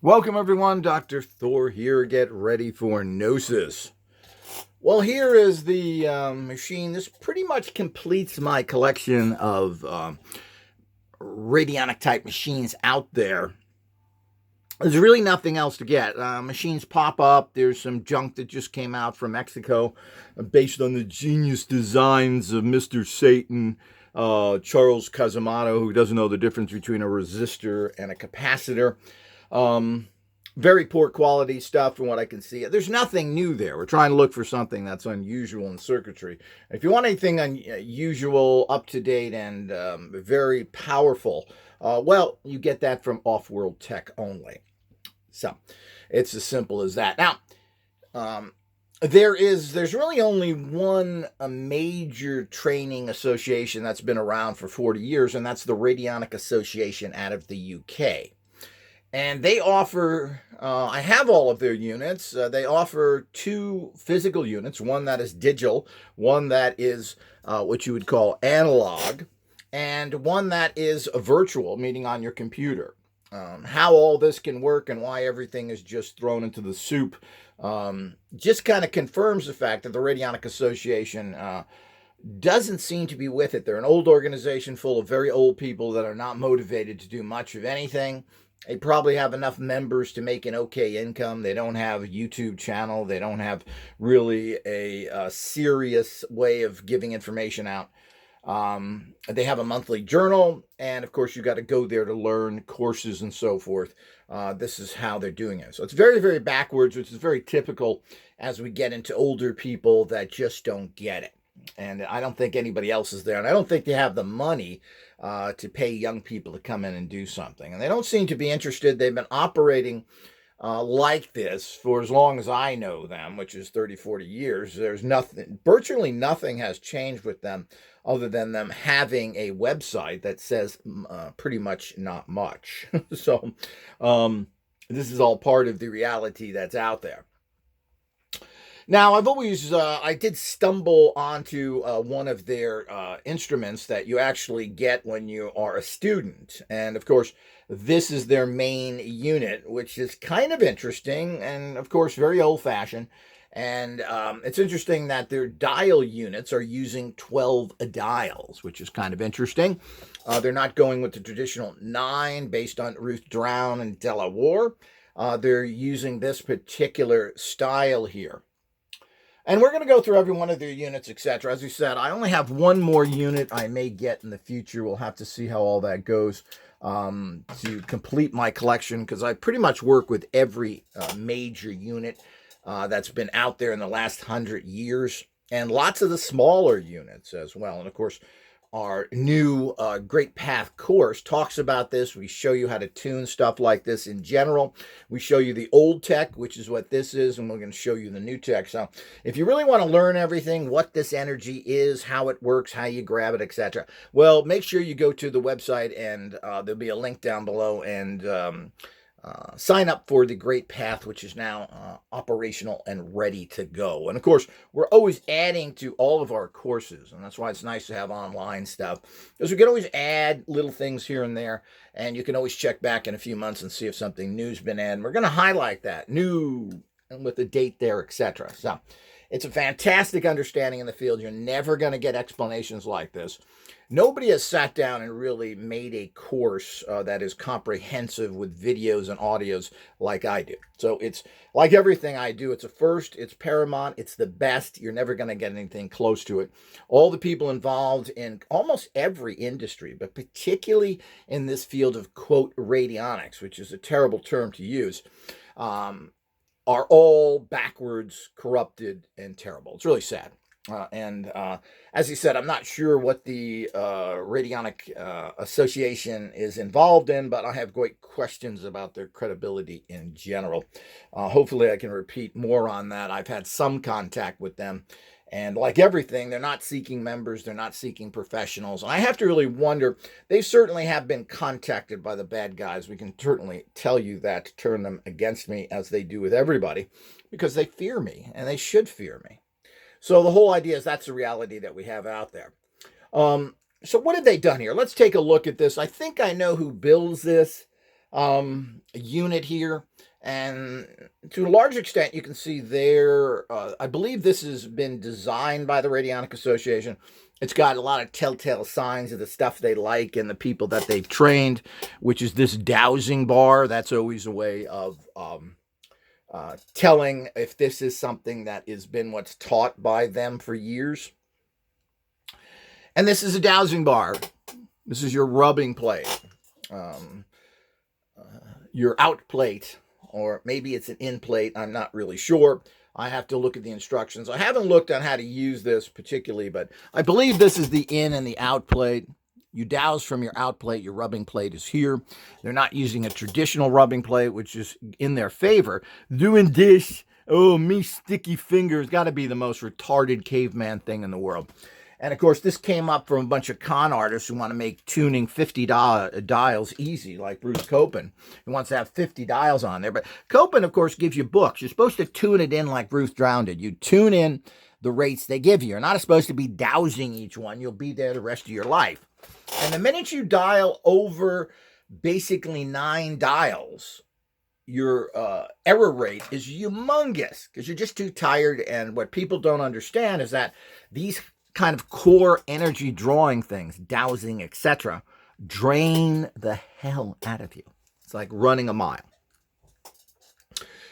Welcome everyone, Dr. Thor here. Get ready for Gnosis. Well, here is the machine. This pretty much completes my collection of radionic type machines out there. There's really nothing else to get. Machines pop up. There's some junk that just came out from Mexico based on the genius designs of Mr. Satan, Charles Casimano, who doesn't know the difference between a resistor and a capacitor. Very poor quality stuff from what I can see. There's nothing new there. We're trying to look for something that's unusual in circuitry. If you want anything unusual, up-to-date, and very powerful, well, you get that from Off-World Tech only. So it's as simple as that. Now, there's really only one major training association that's been around for 40 years, and that's the Radionic Association out of the UK. And they offer, I have all of their units. They offer two physical units, one that is digital, one that is what you would call analog, and one that is virtual, meaning on your computer. How all this can work and why everything is just thrown into the soup just kind of confirms the fact that the Radionic Association doesn't seem to be with it. They're an old organization full of very old people that are not motivated to do much of anything. They probably have enough members to make an okay income. They don't have a YouTube channel. They don't have really a serious way of giving information out. They have a monthly journal, and of course, you got to go there to learn courses and so forth. This is how they're doing it. So it's very, very backwards, which is very typical as we get into older people that just don't get it. And I don't think anybody else is there. And I don't think they have the money to pay young people to come in and do something. And they don't seem to be interested. They've been operating like this for as long as I know them, which is 30, 40 years. There's nothing, virtually nothing has changed with them other than them having a website that says pretty much not much. So this is all part of the reality that's out there. Now, I've always, I did stumble onto one of their instruments that you actually get when you are a student. And of course, this is their main unit, which is kind of interesting and of course, very old fashioned. And it's interesting that their dial units are using 12 dials, which is kind of interesting. They're not going with the traditional 9 based on Ruth Drown and Delaware. They're using this particular style here. And we're going to go through every one of their units, etc. As we said, I only have one more unit I may get in the future. We'll have to see how all that goes to complete my collection, because I pretty much work with every major unit that's been out there in the last 100 years, and lots of the smaller units as well. And of course, our new Great Path course talks about this. We show you how to tune stuff like this in general. We show you the old tech, which is what this is, and we're going to show you the new tech. So if you really want to learn everything, what this energy is, how it works, how you grab it, etc., well, make sure you go to the website, and there'll be a link down below, and sign up for the Great Path, which is now operational and ready to go. And of course, we're always adding to all of our courses, and that's why it's nice to have online stuff, because we can always add little things here and there, and you can always check back in a few months and see if something new's been added. We're going to highlight that new with the date there, etc. So it's a fantastic understanding in the field. You're never going to get explanations like this. Nobody has sat down and really made a course that is comprehensive with videos and audios like I do. So it's like everything I do. It's a first, it's paramount, it's the best. You're never going to get anything close to it. All the people involved in almost every industry, but particularly in this field of, quote, radionics, which is a terrible term to use, are all backwards, corrupted, and terrible. It's really sad. As he said, I'm not sure what the Radionic Association is involved in, but I have great questions about their credibility in general. Hopefully I can repeat more on that. I've had some contact with them, and like everything, they're not seeking members, they're not seeking professionals. And I have to really wonder, they certainly have been contacted by the bad guys. We can certainly tell you that to turn them against me, as they do with everybody, because they fear me, and they should fear me. So the whole idea is that's the reality that we have out there. So what have they done here? Let's take a look at this. I think I know who builds this. unit here. And to a large extent, you can see there, I believe this has been designed by the Radionic Association. It's got a lot of telltale signs of the stuff they like and the people that they've trained, which is this dowsing bar. That's always a way of telling if this is something that has been what's taught by them for years. And this is a dowsing bar. This is your rubbing plate, your out plate, or maybe it's an in plate. I'm not really sure. I have to look at the instructions. I haven't looked at how to use this particularly, but I believe this is the in and the out plate. You douse from your out plate. Your rubbing plate is here. They're not using a traditional rubbing plate, which is in their favor. Doing this, oh, me sticky fingers, got to be the most retarded caveman thing in the world. And of course, this came up from a bunch of con artists who want to make tuning 50 dials easy, like Bruce Copen, who wants to have 50 dials on there. But Copen, of course, gives you books. You're supposed to tune it in like Bruce Drown did. You tune in the rates they give you. You're not supposed to be dowsing each one. You'll be there the rest of your life. And the minute you dial over basically 9 dials, your error rate is humongous because you're just too tired. And what people don't understand is that these kind of core energy drawing things, dowsing, etc., drain the hell out of you. It's like running a mile.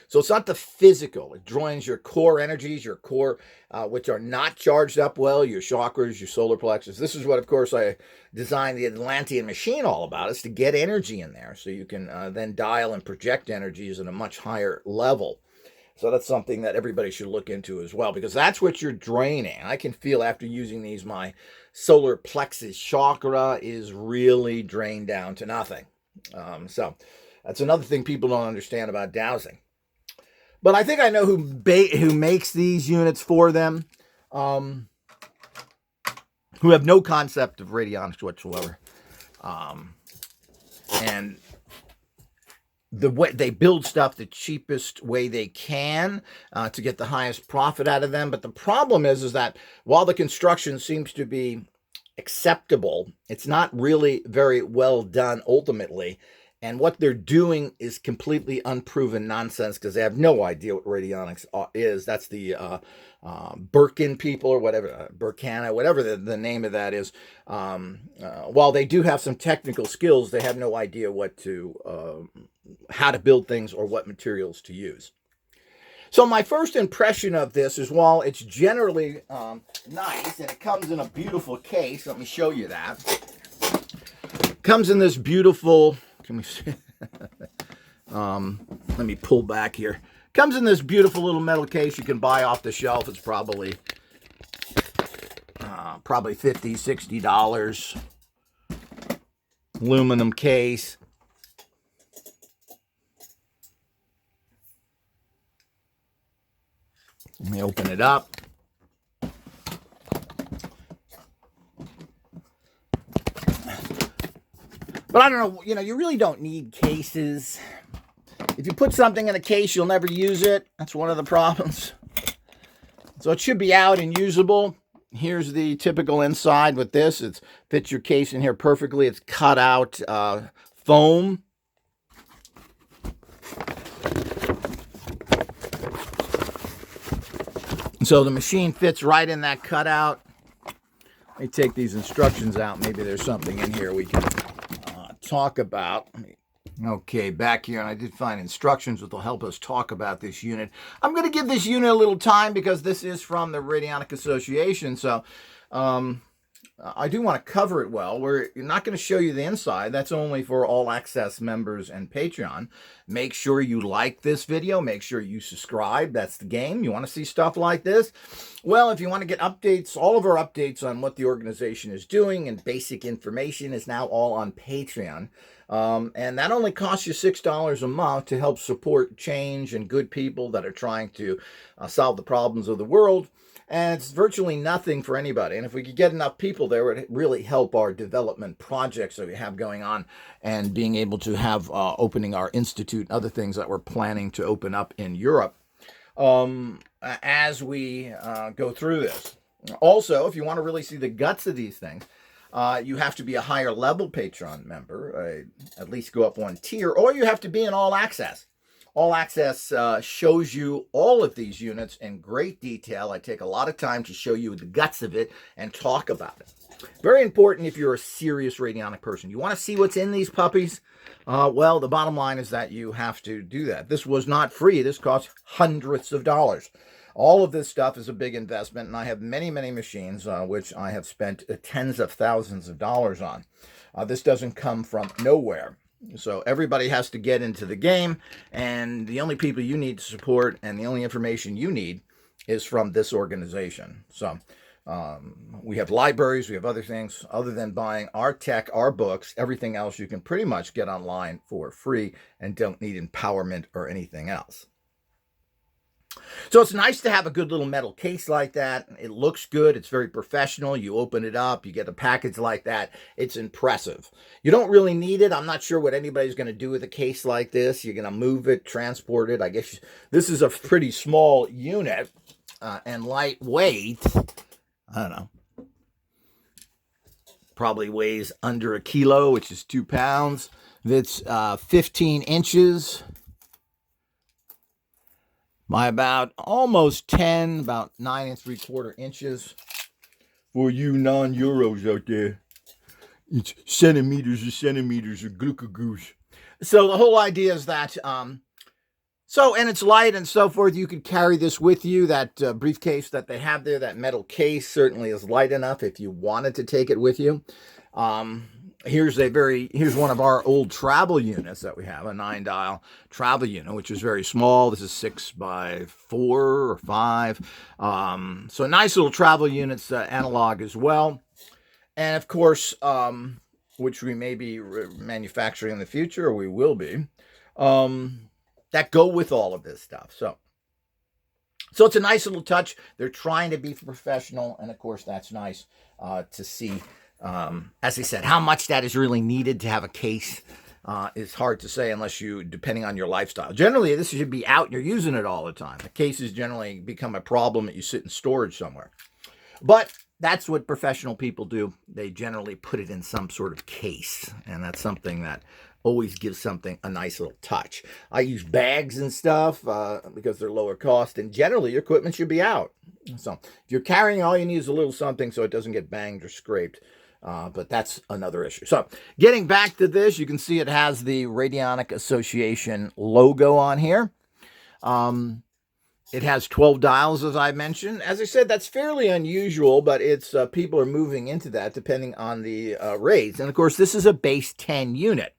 So it's not the physical. It drains your core energies, your core, which are not charged up well, your chakras, your solar plexus. This is what, of course, I designed the Radionic Machine all about, is to get energy in there so you can then dial and project energies at a much higher level. So that's something that everybody should look into as well, because that's what you're draining. I can feel after using these, my solar plexus chakra is really drained down to nothing. So that's another thing people don't understand about dowsing. But I think I know who makes these units for them, who have no concept of radionics whatsoever. And the way they build stuff the cheapest way they can to get the highest profit out of them. But the problem is that while the construction seems to be acceptable, it's not really very well done ultimately. And what they're doing is completely unproven nonsense because they have no idea what radionics is. That's the Birkin people or whatever, Burkana, whatever the name of that is. While they do have some technical skills, they have no idea how to build things or what materials to use. So my first impression of this is, while it's generally nice and it comes in a beautiful case, let me show you that. It comes in this beautiful... Can we see? Let me pull back here. Comes in this beautiful little metal case you can buy off the shelf. It's probably $50, $60. Aluminum case. Let me open it up. But I don't know, you really don't need cases. If you put something in a case, you'll never use it. That's one of the problems. So it should be out and usable. Here's the typical inside with this. It fits your case in here perfectly. It's cut out foam. So the machine fits right in that cutout. Let me take these instructions out. Maybe there's something in here we can talk about. Okay, back here, and I did find instructions that will help us talk about this unit. I'm going to give this unit a little time because this is from the Radionic Association, so I do want to cover it well. We're not going to show you the inside. That's only for all access members and Patreon. Make sure you like this video. Make sure you subscribe. That's the game. You want to see stuff like this? Well, if you want to get updates, all of our updates on what the organization is doing and basic information is now all on Patreon. And that only costs you $6 a month to help support change and good people that are trying to solve the problems of the world. And it's virtually nothing for anybody. And if we could get enough people there, it would really help our development projects that we have going on and being able to have opening our institute and other things that we're planning to open up in Europe as we go through this. Also, if you want to really see the guts of these things, You have to be a higher level Patreon member, at least go up one tier, or you have to be in All Access. All Access shows you all of these units in great detail. I take a lot of time to show you the guts of it and talk about it. Very important if you're a serious radionic person. You want to see what's in these puppies? Well, the bottom line is that you have to do that. This was not free. This cost hundreds of dollars. All of this stuff is a big investment, and I have many, many machines which I have spent tens of thousands of dollars on. This doesn't come from nowhere. So everybody has to get into the game, and the only people you need to support and the only information you need is from this organization. So we have libraries, we have other things. Other than buying our tech, our books, everything else you can pretty much get online for free and don't need empowerment or anything else. So it's nice to have a good little metal case like that. It looks good. It's very professional. You open it up, you get a package like that. It's impressive. You don't really need it. I'm not sure what anybody's going to do with a case like this. You're going to move it, transport it. I guess this is a pretty small unit and lightweight. I don't know. Probably weighs under a kilo, which is 2 pounds. It's 15 inches. By about almost 10, about 9 3/4 inches. For you non-Euros out there, it's centimeters of glucagoose. So the whole idea is that, and it's light and so forth. You could carry this with you. That briefcase that they have there, that metal case, certainly is light enough if you wanted to take it with you. Here's one of our old travel units that we have, a 9-dial travel unit, which is very small. This is 6 by 4 or 5. So nice little travel units, analog as well. And of course, which we may be manufacturing in the future, or we will be, that go with all of this stuff. So it's a nice little touch. They're trying to be professional, and of course, that's nice to see. As I said, how much that is really needed to have a case is hard to say unless depending on your lifestyle. Generally, this should be out and you're using it all the time. The cases generally become a problem that you sit in storage somewhere. But that's what professional people do. They generally put it in some sort of case, and that's something that always gives something a nice little touch. I use bags and stuff because they're lower cost, and generally your equipment should be out. So if you're carrying, all you need is a little something so it doesn't get banged or scraped. But that's another issue. So getting back to this, you can see it has the Radionic Association logo on here. It has 12 dials, as I mentioned. As I said, that's fairly unusual, but it's people are moving into that depending on the rates. And of course, this is a base 10 unit.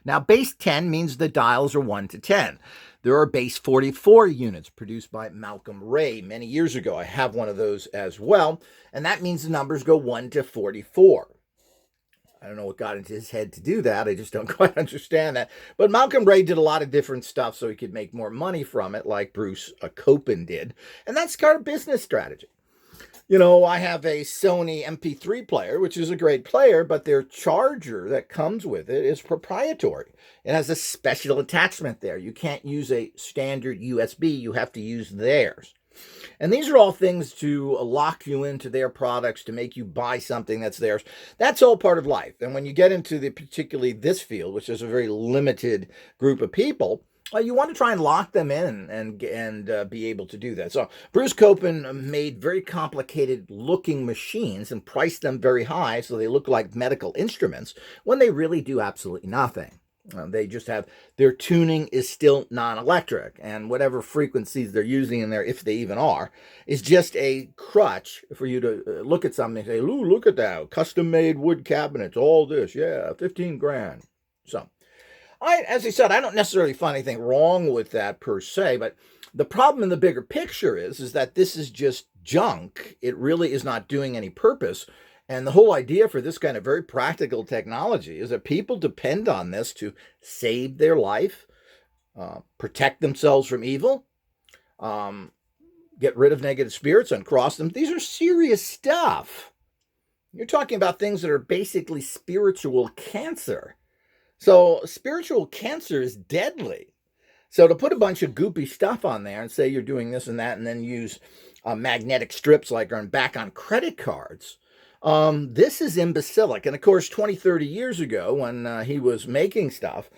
Now, base 10 means the dials are 1 to 10. There are base 44 units produced by Malcolm Ray many years ago. I have one of those as well, and that means the numbers go 1 to 44. I don't know what got into his head to do that. I just don't quite understand that. But Malcolm Ray did a lot of different stuff so he could make more money from it, like Bruce Copen did. And that's kind of business strategy. You know, I have a Sony MP3 player, which is a great player, but their charger that comes with it is proprietary. It has a special attachment there. You can't use a standard USB. You have to use theirs. And these are all things to lock you into their products, to make you buy something that's theirs. That's all part of life. And when you get into particularly this field, which is a very limited group of people, you want to try and lock them in and be able to do that. So Bruce Copen made very complicated looking machines and priced them very high so they look like medical instruments when they really do absolutely nothing. They just have, their tuning is still non-electric, and whatever frequencies they're using in there, if they even are, is just a crutch for you to look at something and say, ooh, look at that, custom-made wood cabinets, all this, yeah, 15 grand. So, as I said, I don't necessarily find anything wrong with that per se, but the problem in the bigger picture is that this is just junk. It really is not doing any purpose. And the whole idea for this kind of very practical technology is that people depend on this to save their life, protect themselves from evil, get rid of negative spirits, uncross them. These are serious stuff. You're talking about things that are basically spiritual cancer. So spiritual cancer is deadly. So to put a bunch of goopy stuff on there and say you're doing this and that, and then use magnetic strips like are back on credit cards, This is imbecilic. And of course, 20, 30 years ago, when he was making stuff,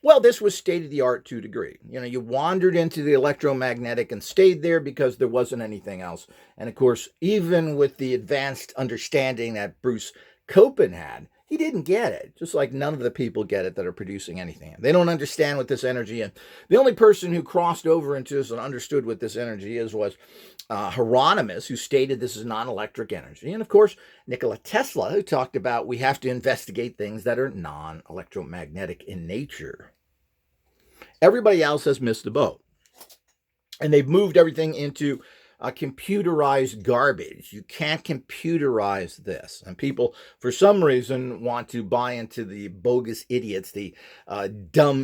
well, this was state-of-the-art to a degree. You wandered into the electromagnetic and stayed there because there wasn't anything else. And of course, even with the advanced understanding that Bruce Copen had, he didn't get it, just like none of the people get it that are producing anything. They don't understand what this energy is. The only person who crossed over into this and understood what this energy is was Hieronymus, who stated this is non-electric energy. And of course, Nikola Tesla, who talked about we have to investigate things that are non-electromagnetic in nature. Everybody else has missed the boat. And they've moved everything into computerized garbage. You can't computerize this. And people, for some reason, want to buy into the bogus idiots, the dumbademia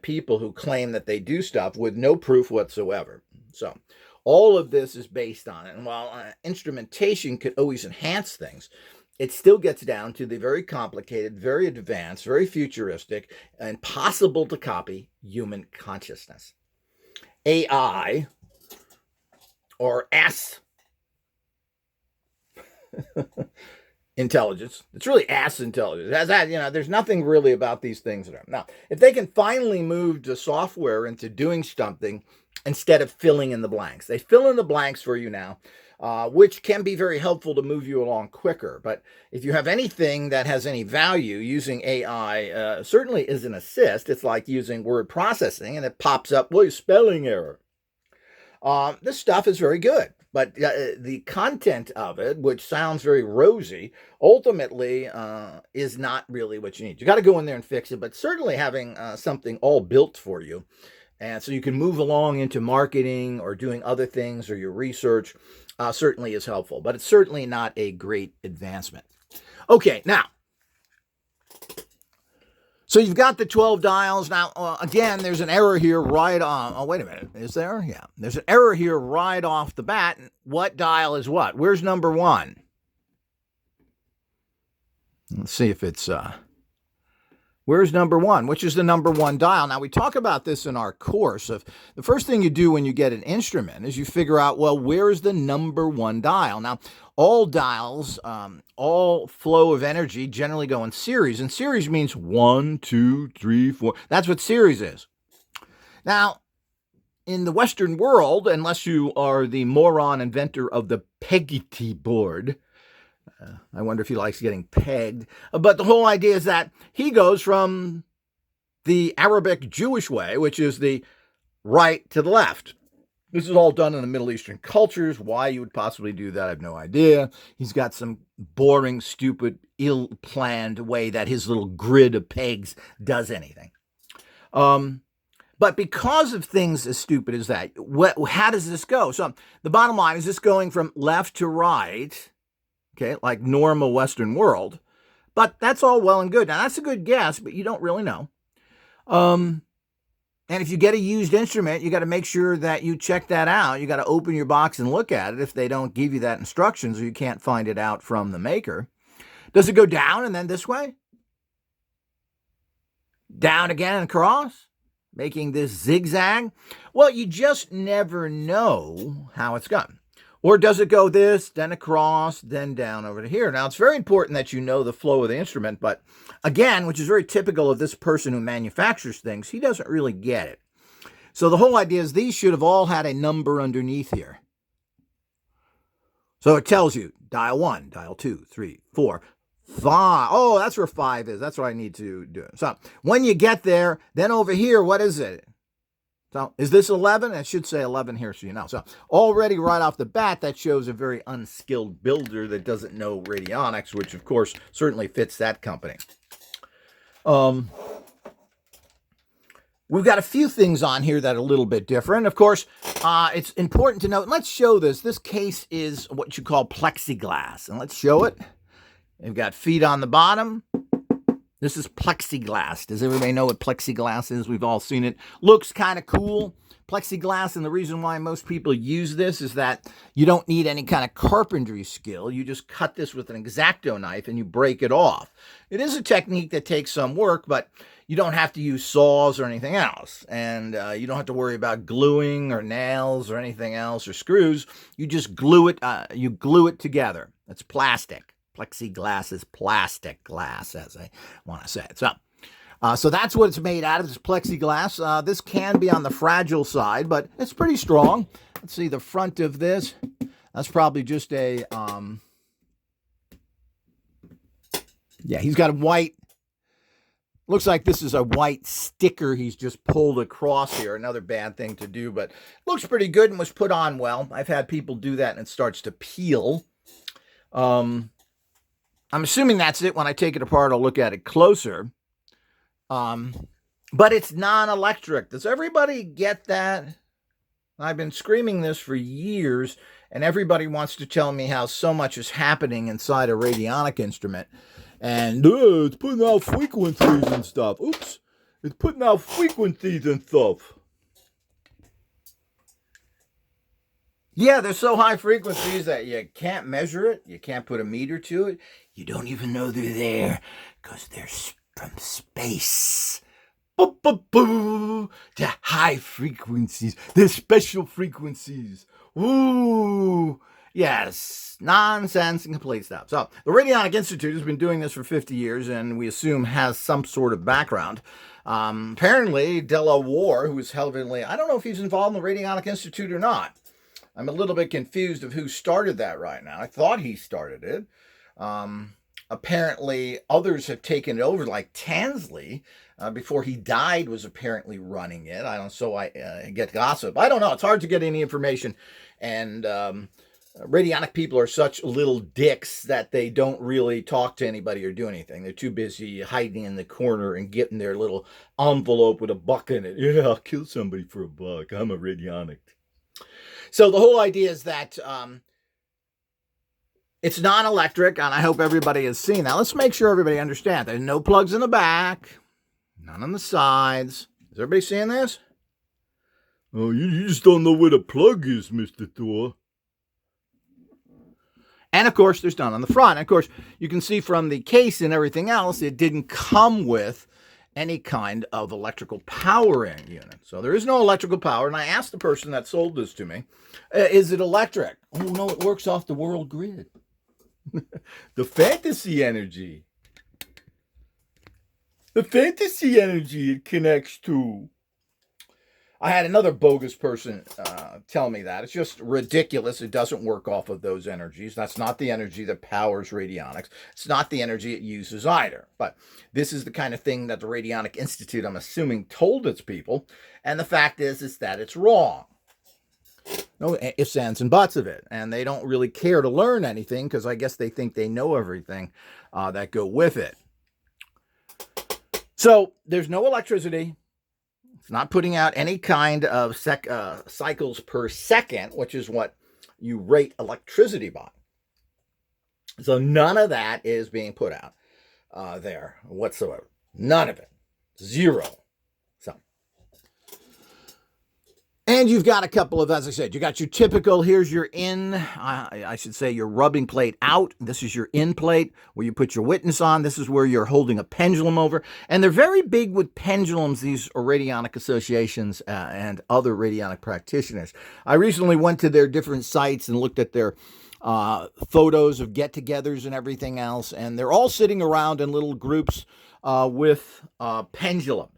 people who claim that they do stuff with no proof whatsoever. So all of this is based on it. And while instrumentation could always enhance things, it still gets down to the very complicated, very advanced, very futuristic, and possible to copy human consciousness. AI, or S intelligence. It's really ass intelligence. It has that, there's nothing really about these things. Now, if they can finally move the software into doing something instead of filling in the blanks. They fill in the blanks for you now, which can be very helpful to move you along quicker. But if you have anything that has any value, using AI certainly is an assist. It's like using word processing, and it pops up, well, spelling error. This stuff is very good, but the content of it, which sounds very rosy, ultimately is not really what you need. You got to go in there and fix it, but certainly having something all built for you, and so you can move along into marketing or doing other things or your research, certainly is helpful, but it's certainly not a great advancement. Okay, now, so you've got the 12 dials. Now, again, there's an error here right on. Oh, wait a minute. Is there? Yeah. There's an error here right off the bat. What dial is what? Where's number one? Let's see if it's... Where's number one? Which is the number one dial? Now, we talk about this in our course. Of the first thing you do when you get an instrument is you figure out, well, where is the number one dial? Now, all dials, all flow of energy generally go in series. And series means 1, 2, 3, 4. That's what series is. Now, in the Western world, unless you are the moron inventor of the Peggity board, I wonder if he likes getting pegged. But the whole idea is that he goes from the Arabic Jewish way, which is the right to the left. This is all done in the Middle Eastern cultures. Why you would possibly do that, I have no idea. He's got some boring, stupid, ill-planned way that his little grid of pegs does anything. But because of things as stupid as that, how does this go? So the bottom line is this going from left to right, okay, like normal Western world. But that's all well and good. Now, that's a good guess, but you don't really know. And if you get a used instrument, you got to make sure that you check that out. You got to open your box and look at it if they don't give you that instructions or you can't find it out from the maker. Does it go down and then this way? Down again and across? Making this zigzag? Well, you just never know how it's done. Or does it go this, then across, then down over to here? Now, it's very important that you know the flow of the instrument, but again, which is very typical of this person who manufactures things, he doesn't really get it. So the whole idea is these should have all had a number underneath here. So it tells you dial 1, dial 2, 3, 4, 5. Oh, that's where 5 is. That's what I need to do. So when you get there, then over here, what is it? So is this 11? It should say 11 here, so you know. So already right off the bat, that shows a very unskilled builder that doesn't know radionics, which of course certainly fits that company. We've got a few things on here that are a little bit different. Of course, it's important to note, let's show this. This case is what you call plexiglass, and let's show it. We've got feet on the bottom. This is plexiglass. Does everybody know what plexiglass is? We've all seen it. Looks kind of cool. Plexiglass, and the reason why most people use this is that you don't need any kind of carpentry skill. You just cut this with an X-Acto knife and you break it off. It is a technique that takes some work, but you don't have to use saws or anything else. And you don't have to worry about gluing or nails or anything else or screws. You just glue it. You glue it together. It's plastic. Plexiglass is plastic glass, as I want to say it. So that's what it's made out of, is plexiglass. This can be on the fragile side, but it's pretty strong. Let's see the front of this. That's probably just a, yeah, he's got a white, looks like this is a white sticker he's just pulled across here. Another bad thing to do, but looks pretty good and was put on well. I've had people do that and it starts to peel. I'm assuming that's it. When I take it apart, I'll look at it closer. But it's non-electric. Does everybody get that? I've been screaming this for years, and everybody wants to tell me how so much is happening inside a radionic instrument. And it's putting out frequencies and stuff. Oops. It's putting out frequencies and stuff. Yeah, they're so high frequencies that you can't measure it. You can't put a meter to it. You don't even know they're there because they're from space. Boo, boo, boo, to high frequencies. They're special frequencies. Ooh. Yes. Nonsense and complete stuff. So, the Radionic Institute has been doing this for 50 years and we assume has some sort of background. Apparently, Delaware, who is heavily, I don't know if he's involved in the Radionic Institute or not. I'm a little bit confused of who started that right now. I thought he started it. Apparently, others have taken it over, like Tansley, before he died, was apparently running it. I get gossip. I don't know. It's hard to get any information. And radionic people are such little dicks that they don't really talk to anybody or do anything. They're too busy hiding in the corner and getting their little envelope with a buck in it. Yeah, I'll kill somebody for a buck. I'm a radionic. So the whole idea is that it's non-electric, and I hope everybody has seen that. Let's make sure everybody understands. There's no plugs in the back, none on the sides. Is everybody seeing this? Oh, you just don't know where the plug is, Mr. Thor. And, of course, there's none on the front. And, of course, you can see from the case and everything else, it didn't come with any kind of electrical powering unit. So there is no electrical power. And I asked the person that sold this to me, is it electric? Oh, no, it works off the world grid. The fantasy energy. The fantasy energy it connects to. I had another bogus person tell me that. It's just ridiculous. It doesn't work off of those energies. That's not the energy that powers radionics. It's not the energy it uses either. But this is the kind of thing that the Radionic Institute, I'm assuming, told its people. And the fact is that it's wrong. No ifs, ands, and buts of it. And they don't really care to learn anything because I guess they think they know everything that go with it. So there's no electricity. It's not putting out any kind of cycles per second, which is what you rate electricity by. So none of that is being put out there whatsoever. None of it. Zero. And you've got a couple of, as I said, you got your typical, here's your in, I should say your rubbing plate out. This is your in plate where you put your witness on. This is where you're holding a pendulum over. And they're very big with pendulums, these radionic associations and other radionic practitioners. I recently went to their different sites and looked at their photos of get-togethers and everything else. And they're all sitting around in little groups with pendulums.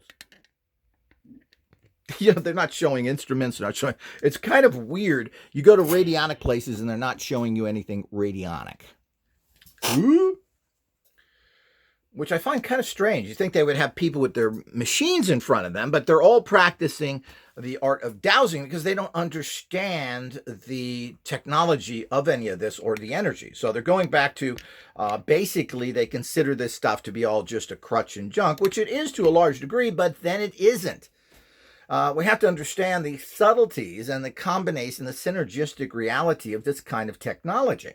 You know, they're not showing instruments. They're not showing. It's kind of weird. You go to radionic places and they're not showing you anything radionic. Ooh. Which I find kind of strange. You think they would have people with their machines in front of them, but they're all practicing the art of dowsing because they don't understand the technology of any of this or the energy. So they're going back to basically they consider this stuff to be all just a crutch and junk, which it is to a large degree, but then it isn't. We have to understand the subtleties and the combination, the synergistic reality of this kind of technology.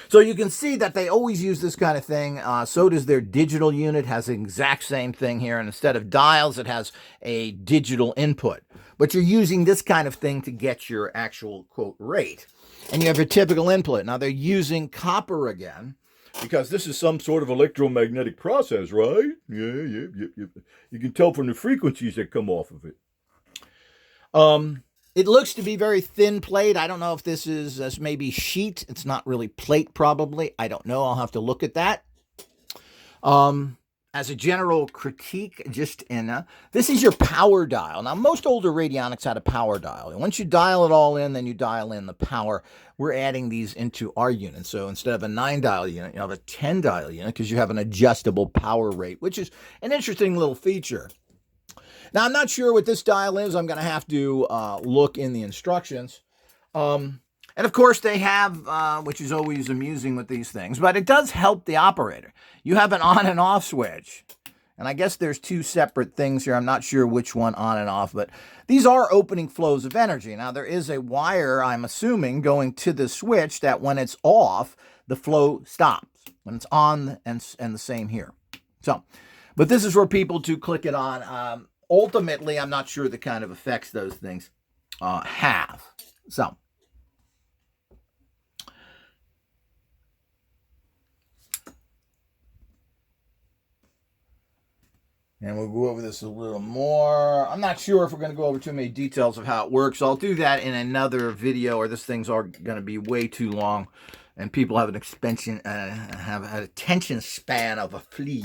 So you can see that they always use this kind of thing. So does their digital unit, has the exact same thing here. And instead of dials, it has a digital input. But you're using this kind of thing to get your actual, quote, rate. And you have your typical input. Now, they're using copper again, because this is some sort of electromagnetic process, right? Yeah. You can tell from the frequencies that come off of it. It looks to be very thin plate. I don't know if this is maybe sheet. It's not really plate, probably. I don't know. I'll have to look at that. As a general critique, this is your power dial. Now, most older Radionics had a power dial. And once you dial it all in, then you dial in the power. We're adding these into our unit. So instead of a 9-dial unit, you have a 10-dial unit because you have an adjustable power rate, which is an interesting little feature. Now, I'm not sure what this dial is. I'm going to have to look in the instructions. And of course, they have, which is always amusing with these things, but it does help the operator. You have an on and off switch. And I guess there's two separate things here. I'm not sure which one on and off, but these are opening flows of energy. Now, there is a wire, I'm assuming, going to the switch that when it's off, the flow stops. When it's on, and the same here. So, but this is for people to click it on. Ultimately, I'm not sure the kind of effects those things have. So, and we'll go over this a little more. I'm not sure if we're going to go over too many details of how it works. I'll do that in another video, or this thing's are going to be way too long, and people have an attention span of a flea.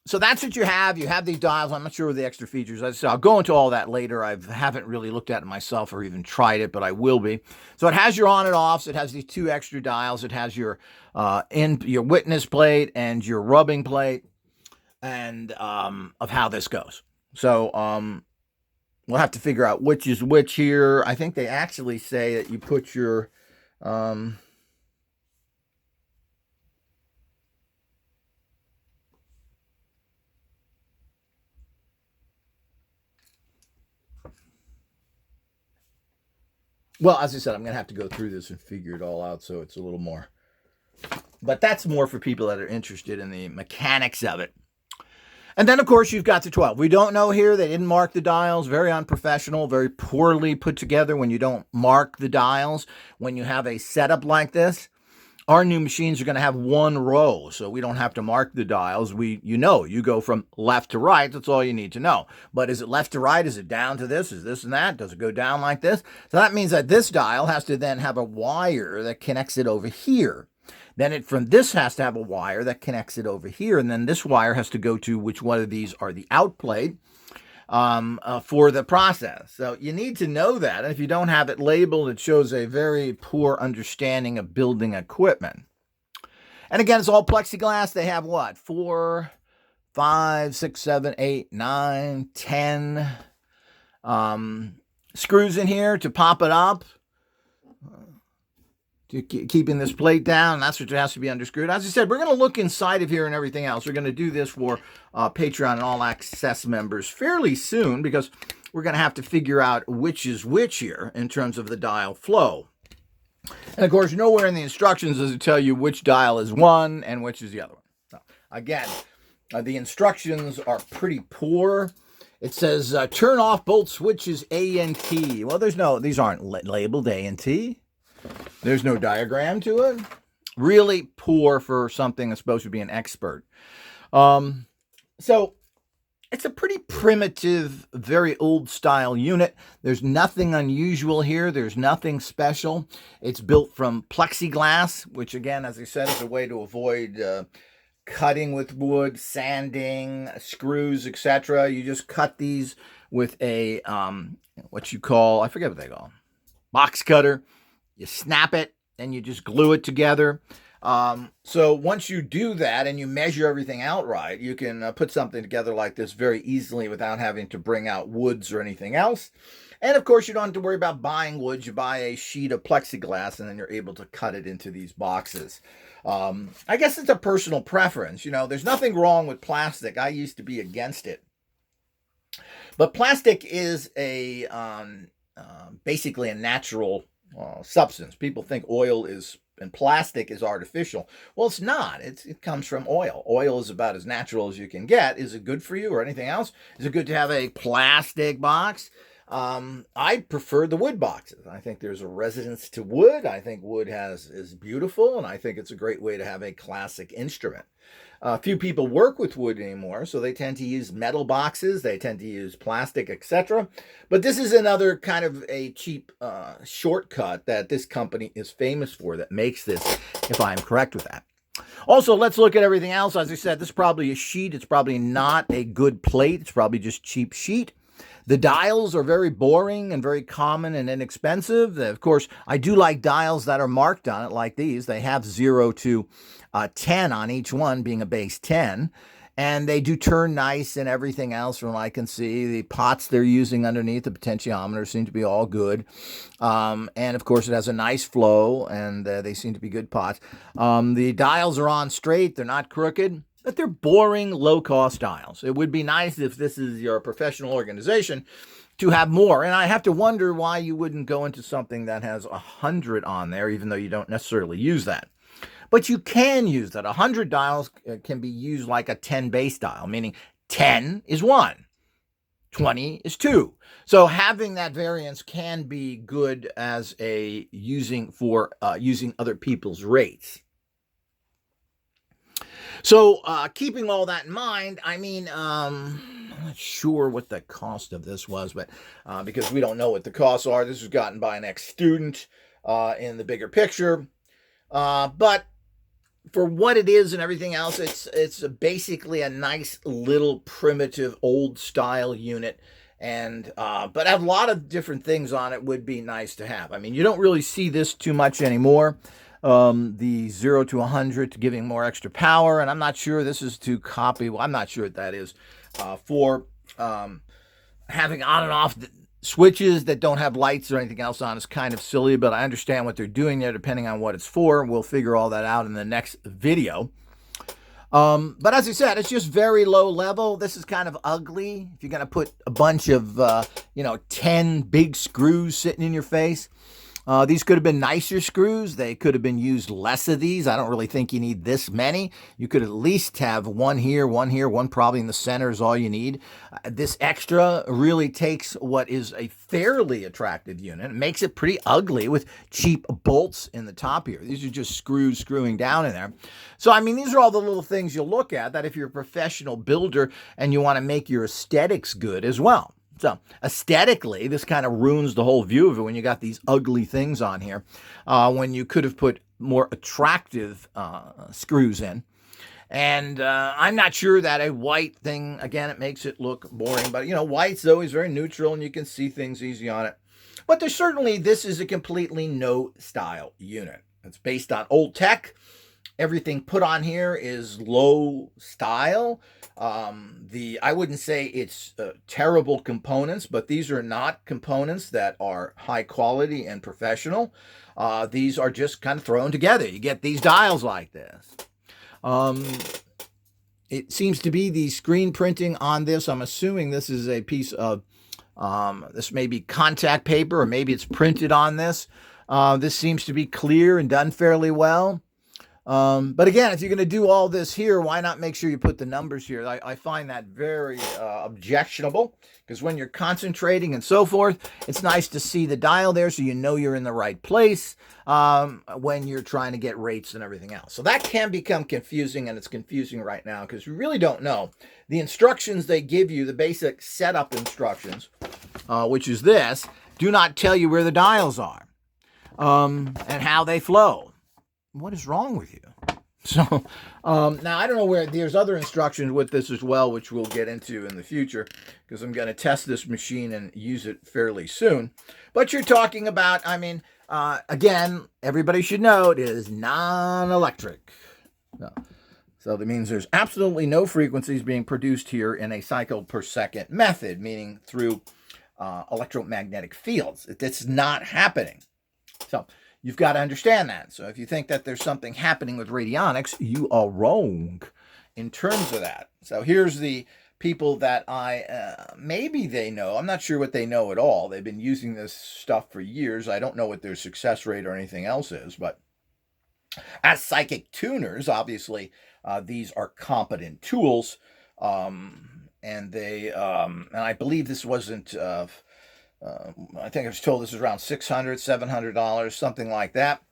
So that's what you have. You have these dials. I'm not sure what the extra features. As I said, I'll go into all that later. I haven't really looked at it myself or even tried it, but I will be. So it has your on and offs. It has these two extra dials. It has your your witness plate and your rubbing plate, and of how this goes. So we'll have to figure out which is which here. I think they actually say that you put your well, as I said, I'm going to have to go through this and figure it all out, so it's a little more. But that's more for people that are interested in the mechanics of it. And then, of course, you've got the 12. We don't know here. They didn't mark the dials. Very unprofessional, very poorly put together when you don't mark the dials. When you have a setup like this, our new machines are going to have one row, so we don't have to mark the dials. You go from left to right. That's all you need to know. But is it left to right? Is it down to this? Is this and that? Does it go down like this? So that means that this dial has to then have a wire that connects it over here. Then from this has to have a wire that connects it over here. And then this wire has to go to which one of these are the out plate for the process. So you need to know that. And if you don't have it labeled, it shows a very poor understanding of building equipment. And again, it's all plexiglass. They have what? 4, 5, 6, 7, 8, 9, 10 screws in here to pop it up, to keeping this plate down. That's what has to be underscrewed. As I said, we're going to look inside of here and everything else. We're going to do this for Patreon and All Access members fairly soon, because we're going to have to figure out which is which here in terms of the dial flow. And of course, nowhere in the instructions does it tell you which dial is one and which is the other one. So, again, the instructions are pretty poor. It says, turn off both switches A and T. Well, these aren't labeled A and T. There's no diagram to it. Really poor for something that's supposed to be an expert. So it's a pretty primitive, very old style unit. There's nothing unusual here. There's nothing special. It's built from plexiglass, which again, as I said, is a way to avoid cutting with wood, sanding, screws, etc. You just cut these with a, what you call, I forget what they call, box cutter. You snap it, and you just glue it together. So once you do that and you measure everything out right, you can put something together like this very easily without having to bring out woods or anything else. And of course, you don't have to worry about buying wood. You buy a sheet of plexiglass, and then you're able to cut it into these boxes. I guess it's a personal preference. There's nothing wrong with plastic. I used to be against it. But plastic is basically a natural substance. People think oil is and plastic is artificial. Well, it's not. It comes from oil. Oil is about as natural as you can get. Is it good for you or anything else? Is it good to have a plastic box? I prefer the wood boxes. I think there's a resonance to wood. I think wood is beautiful, and I think it's a great way to have a classic instrument. Few people work with wood anymore, so they tend to use metal boxes. They tend to use plastic, etc. But this is another kind of a cheap shortcut that this company is famous for that makes this, if I'm correct with that. Also, let's look at everything else. As I said, this is probably a sheet. It's probably not a good plate. It's probably just cheap sheet. The dials are very boring and very common and inexpensive. Of course, I do like dials that are marked on it like these. They have 0 to 10 on each one, being a base 10. And they do turn nice and everything else from what I can see. The pots they're using underneath the potentiometer seem to be all good. And, of course, it has a nice flow, and they seem to be good pots. The dials are on straight. They're not crooked. But they're boring, low-cost dials. It would be nice if this is your professional organization to have more. And I have to wonder why you wouldn't go into something that has 100 on there, even though you don't necessarily use that. But you can use that. 100 dials can be used like a 10 base dial, meaning 10 is 1, 20 is 2. So having that variance can be good as a using other people's rates. So keeping all that in mind, I mean, I'm not sure what the cost of this was, but because we don't know what the costs are, this was gotten by an ex-student in the bigger picture. But for what it is and everything else, it's basically a nice little primitive old style unit. And but a lot of different things on it would be nice to have. I mean, you don't really see this too much anymore. The 0 to 100 to giving more extra power, and I'm not sure this is to copy. Well, I'm not sure what that is for having on and off switches that don't have lights or anything else on is kind of silly, but I understand what they're doing there depending on what it's for. We'll figure all that out in the next video. But as I said, it's just very low level. This is kind of ugly. If you're going to put a bunch of, 10 big screws sitting in your face. These could have been nicer screws. They could have been used less of these. I don't really think you need this many. You could at least have one here, one probably in the center is all you need. This extra really takes what is a fairly attractive unit and makes it pretty ugly with cheap bolts in the top here. These are just screws screwing down in there. So, I mean, these are all the little things you'll look at that if you're a professional builder and you want to make your aesthetics good as well. So aesthetically, this kind of ruins the whole view of it when you got these ugly things on here, when you could have put more attractive screws in. And I'm not sure that a white thing, again, it makes it look boring. But, white's always very neutral and you can see things easy on it. But there's certainly, this is a completely no-style unit. It's based on old tech. Everything put on here is low style. I wouldn't say it's terrible components, but these are not components that are high quality and professional. These are just kind of thrown together. You get these dials like this. It seems to be the screen printing on this. I'm assuming this is a piece of, this may be contact paper or maybe it's printed on this. This seems to be clear and done fairly well. But again, if you're going to do all this here, why not make sure you put the numbers here? I find that very objectionable because when you're concentrating and so forth, it's nice to see the dial there so you know you're in the right place when you're trying to get rates and everything else. So that can become confusing, and it's confusing right now because you really don't know. The instructions they give you, the basic setup instructions, which is this, do not tell you where the dials are and how they flow. What is wrong with you? So now I don't know where there's other instructions with this as well, which we'll get into in the future because I'm going to test this machine and use it fairly soon. But you're talking about, again, everybody should know it is non-electric. So that means there's absolutely no frequencies being produced here in a cycle per second method, meaning through electromagnetic fields. It's not happening. So you've got to understand that. So if you think that there's something happening with radionics, you are wrong in terms of that. So here's the people that maybe they know. I'm not sure what they know at all. They've been using this stuff for years. I don't know what their success rate or anything else is, but as psychic tuners, obviously, these are competent tools, and I believe this wasn't. I think I was told this was around $600, $700, something like that.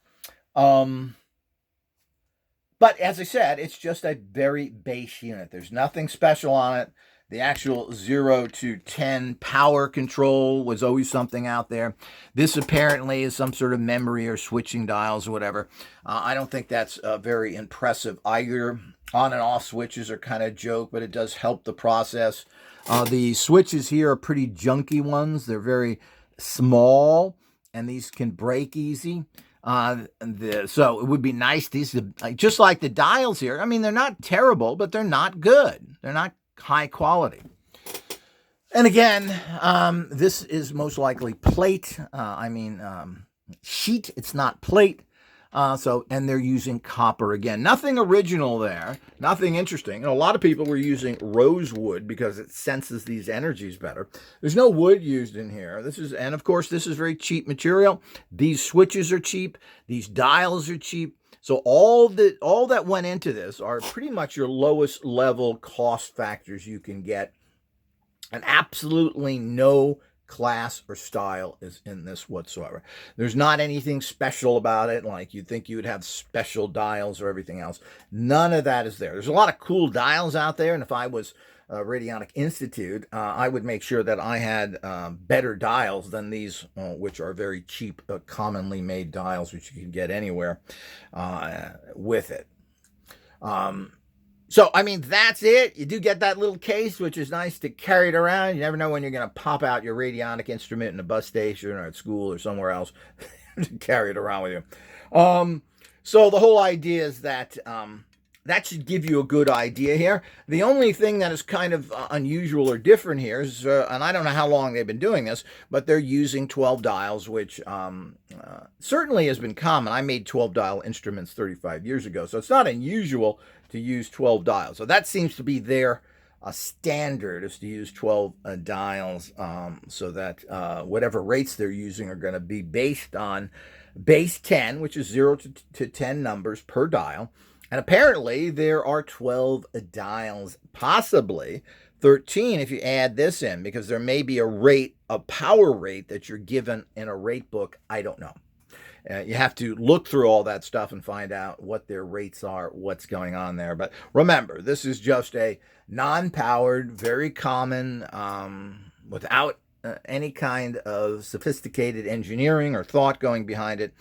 But as I said, it's just a very base unit. There's nothing special on it. The actual 0 to 10 power control was always something out there. This apparently is some sort of memory or switching dials or whatever. I don't think that's very impressive either. On and off switches are kind of a joke, but it does help the process. The switches here are pretty junky ones. They're very small, and these can break easy. So it would be nice. These, just like the dials here, I mean, they're not terrible, but they're not good. They're not high quality. And again, this is most likely plate. Sheet. It's not plate. And they're using copper again. Nothing original there. Nothing interesting. And a lot of people were using rosewood because it senses these energies better. There's no wood used in here. And of course, this is very cheap material. These switches are cheap. These dials are cheap. So all that went into this are pretty much your lowest level cost factors you can get. And absolutely no class or style is in this whatsoever. There's not anything special about it, like you'd think you would have special dials or everything else. None of that is there. There's a lot of cool dials out there, and if I was Radionic Institute, I would make sure that I had better dials than these, which are very cheap, commonly made dials, which you can get anywhere with it. So, I mean, that's it. You do get that little case, which is nice to carry it around. You never know when you're going to pop out your radionic instrument in a bus station or at school or somewhere else to carry it around with you. So the whole idea is that that should give you a good idea here. The only thing that is kind of unusual or different here is, and I don't know how long they've been doing this, but they're using 12 dials, which certainly has been common. I made 12 dial instruments 35 years ago, so it's not unusual to use 12 dials. So that seems to be their standard, is to use 12 dials, so that whatever rates they're using are going to be based on base 10, which is 0 to 10 numbers per dial. And apparently there are 12 dials, possibly 13 if you add this in, because there may be a power rate that you're given in a rate book. I don't know. You have to look through all that stuff and find out what their rates are, what's going on there. But remember, this is just a non-powered, very common, without any kind of sophisticated engineering or thought going behind it.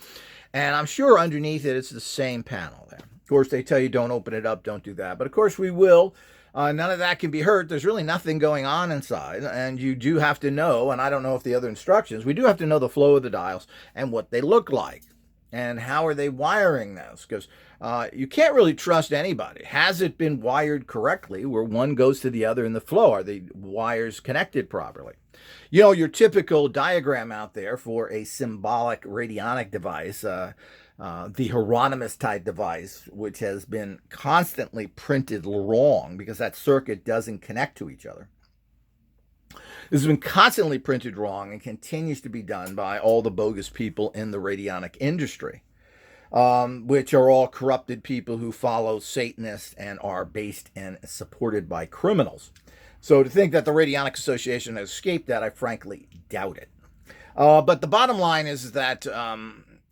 And I'm sure underneath it, it's the same panel there. Of course, they tell you don't open it up, don't do that. But of course, we will. None of that can be hurt. There's really nothing going on inside, and you do have to know, and I don't know if the other instructions, we do have to know the flow of the dials and what they look like and how are they wiring this, because you can't really trust anybody. Has it been wired correctly where one goes to the other in the flow? Are the wires connected properly? You know, your typical diagram out there for a symbolic radionic device, the Hieronymus type device, which has been constantly printed wrong because that circuit doesn't connect to each other. This has been constantly printed wrong and continues to be done by all the bogus people in the radionic industry, which are all corrupted people who follow Satanists and are based and supported by criminals. So to think that the Radionic Association has escaped that, I frankly doubt it. But the bottom line is that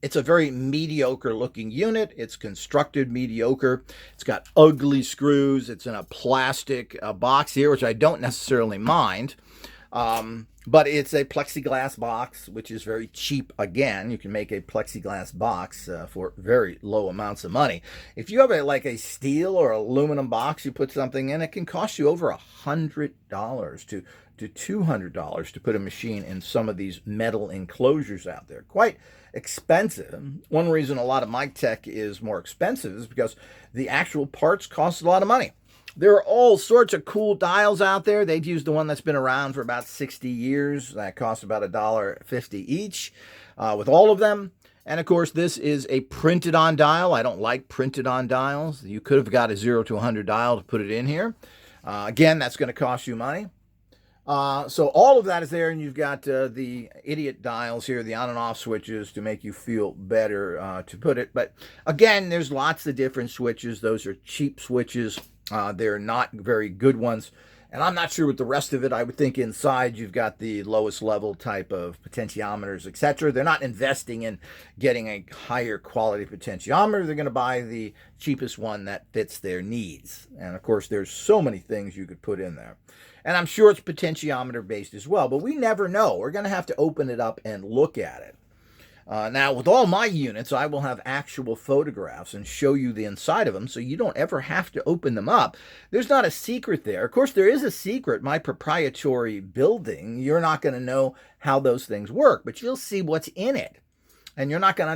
it's a very mediocre looking unit. It's constructed mediocre. It's got ugly screws. It's in a plastic box here, which I don't necessarily mind. But it's a plexiglass box, which is very cheap. Again, you can make a plexiglass box for very low amounts of money. If you have a steel or aluminum box, you put something in, it can cost you over $100 to $200 to put a machine in some of these metal enclosures out there. Quite expensive. One reason a lot of my tech is more expensive is because the actual parts cost a lot of money. There are all sorts of cool dials out there. They'd use the one that's been around for about 60 years. That costs about $1.50 each with all of them. And of course, this is a printed on dial. I don't like printed on dials. You could have got a 0 to 100 dial to put it in here. Again, that's going to cost you money. So all of that is there, and you've got the idiot dials here, the on and off switches to make you feel better, to put it. But again, there's lots of different switches. Those are cheap switches. They're not very good ones. And I'm not sure with the rest of it. I would think inside you've got the lowest level type of potentiometers, etc. They're not investing in getting a higher quality potentiometer. They're going to buy the cheapest one that fits their needs. And of course, there's so many things you could put in there. And I'm sure it's potentiometer based as well, but we never know. We're going to have to open it up and look at it. Now, with all my units, I will have actual photographs and show you the inside of them so you don't ever have to open them up. There's not a secret there. Of course, there is a secret. My proprietary building, you're not going to know how those things work, but you'll see what's in it. And you're not going to